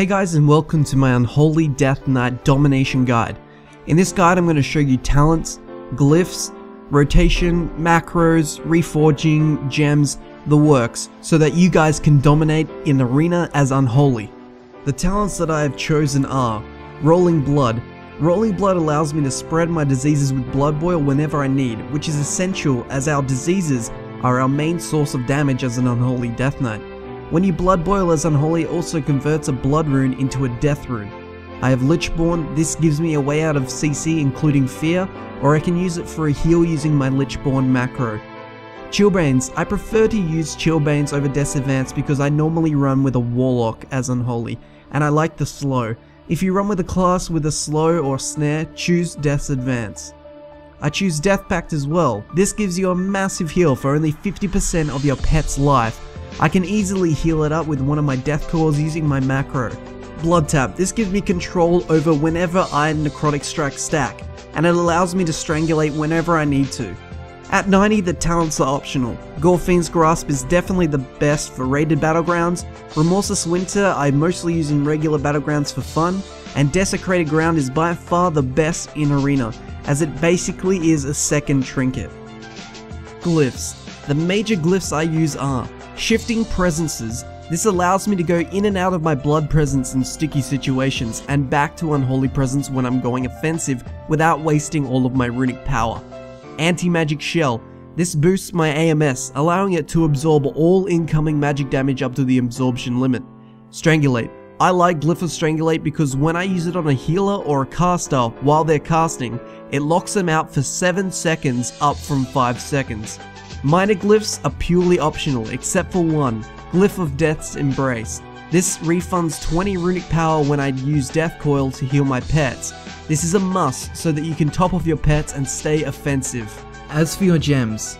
Hey guys, and welcome to my Unholy Death Knight Domination guide. In this guide I'm going to show you talents, glyphs, rotation, macros, reforging, gems, the works, so that you guys can dominate in arena as Unholy. The talents that I have chosen are Rolling Blood. Rolling Blood allows me to spread my diseases with blood boil whenever I need, which is essential as our diseases are our main source of damage as an Unholy Death Knight. When you blood boil as Unholy, it also converts a blood rune into a death rune. I have Lichborne. This gives me a way out of CC including fear, or I can use it for a heal using my Lichborne macro. Chillbanes. I prefer to use Chillbanes over Death's Advance because I normally run with a Warlock as Unholy, and I like the slow. If you run with a class with a slow or snare, choose Death's Advance. I choose Death Pact as well. This gives you a massive heal for only 50% of your pet's life. I can easily heal it up with one of my death cores using my macro. Blood Tap. This gives me control over whenever I Necrotic Strike stack, and it allows me to strangulate whenever I need to. At 90, the talents are optional. Gorefiend's Grasp is definitely the best for raided battlegrounds. Remorseless Winter I mostly use in regular battlegrounds for fun, and Desecrated Ground is by far the best in arena, as it basically is a second trinket. Glyphs. The major glyphs I use are Shifting Presences. This allows me to go in and out of my blood presence in sticky situations, and back to Unholy Presence when I'm going offensive without wasting all of my runic power. Anti-Magic Shell. This boosts my AMS, allowing it to absorb all incoming magic damage up to the absorption limit. Strangulate. I like Glyph of Strangulate because when I use it on a healer or a caster while they're casting, it locks them out for 7 seconds up from 5 seconds. Minor glyphs are purely optional except for one, Glyph of Death's Embrace. This refunds 20 runic power when I use Death Coil to heal my pets. This is a must so that you can top off your pets and stay offensive. As for your gems,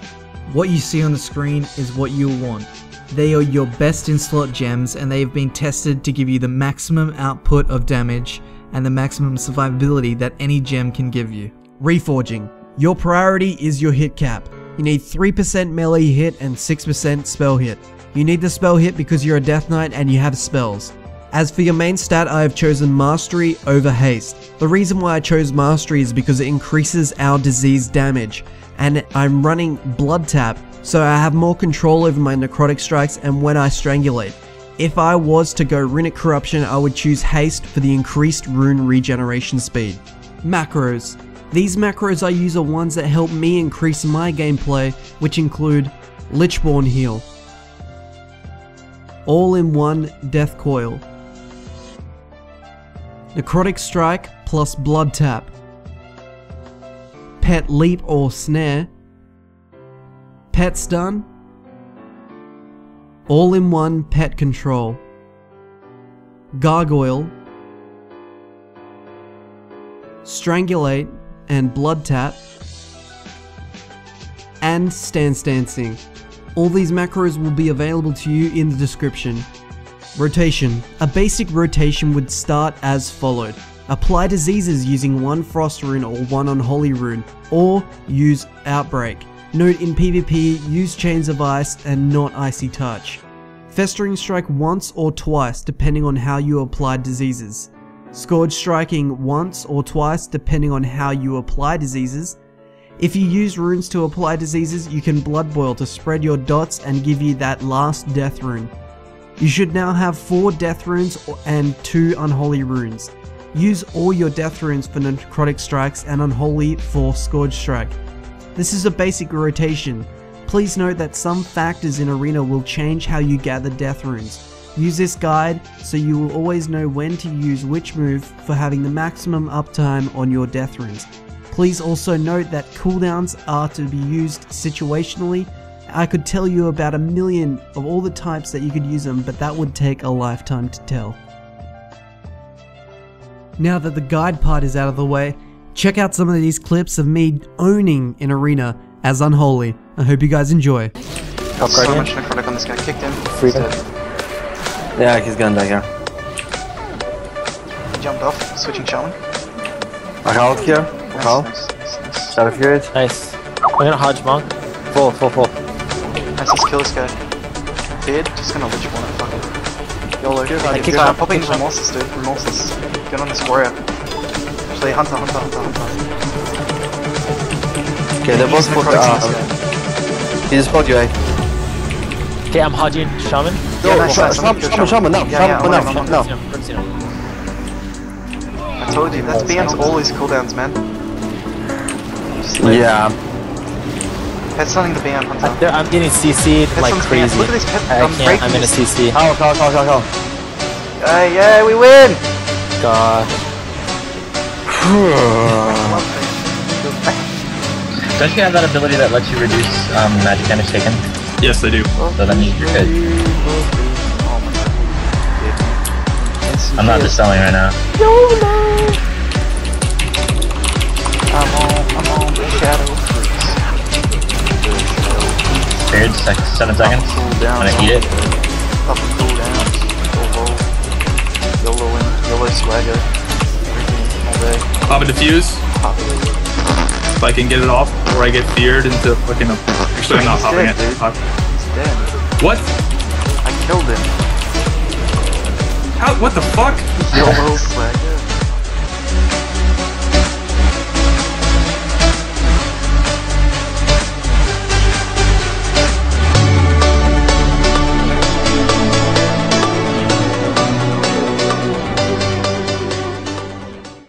what you see on the screen is what you'll want. They are your best in slot gems, and they have been tested to give you the maximum output of damage and the maximum survivability that any gem can give you. Reforging. Your priority is your hit cap. You need 3% melee hit and 6% spell hit. You need the spell hit because you're a Death Knight and you have spells. As for your main stat, I have chosen Mastery over Haste. The reason why I chose Mastery is because it increases our disease damage, and I'm running Blood Tap, so I have more control over my Necrotic Strikes and when I Strangulate. If I was to go Runic Corruption, I would choose Haste for the increased rune regeneration speed. Macros. These macros I use are ones that help me increase my gameplay, which include Lichborne Heal, All-in-One Death Coil, Necrotic Strike plus Blood Tap, Pet Leap or Snare, Pet Stun, All-in-One Pet Control, Gargoyle, Strangulate and Blood Tap, and Stance Dancing. All these macros will be available to you in the description. Rotation. A basic rotation would start as followed. Apply diseases using one Frost rune or one Unholy rune, or use Outbreak. Note in PvP, use Chains of Ice and not Icy Touch. Festering Strike once or twice depending on how you apply diseases. Scourge Striking once or twice depending on how you apply diseases. If you use runes to apply diseases, you can blood boil to spread your dots and give you that last death rune. You should now have 4 death runes and 2 unholy runes. Use all your death runes for Necrotic Strikes and Unholy for Scourge Strike. This is a basic rotation. Please note that some factors in arena will change how you gather death runes. Use this guide so you will always know when to use which move for having the maximum uptime on your death runes. Please also note that cooldowns are to be used situationally. I could tell you about a million of all the types that you could use them, but that would take a lifetime to tell. Now that the guide part is out of the way, check out some of these clips of me owning in arena as Unholy. I hope you guys enjoy. So much necrotic on this guy. Kicked him. He's dead. Yeah, he's gonna die here. He jumped off, switching shaman. I held here. Nice. Shadow Fury. Nice. I'm gonna Hodge Monk. Full. Nice, let's kill this guy. Dead, just gonna Lichborne it, fuck it. YOLO. I'm popping remorseless, dude. Remorseless. Get on this warrior. Actually, hunter. Okay, they're both put he just pulled you, eh? Okay, I'm hodging shaman. Yeah, nice. Shaman, no. I told you, that's BM's always cooldowns, man. Yeah. Pet stunning the BM, hunter. I'm getting CC'd like crazy. Look at this pet. I can't, I'm in a CC. How. Yeah, we win! God. Don't you have that ability that lets you reduce magic damage taken? Yes, they do. So that means you're good. I'm not just selling right now. I'm on the shadow freaks. Period, 7 seconds. I'm gonna eat it. Couple cooldowns. YOLO swagger. Everything all day. Pop a diffuse. Pop it. If I can get it off before I get feared into fucking actually I'm not He's popping dead, it. dude. He's dead. What? I killed him. How? What the fuck? YOLO swagger.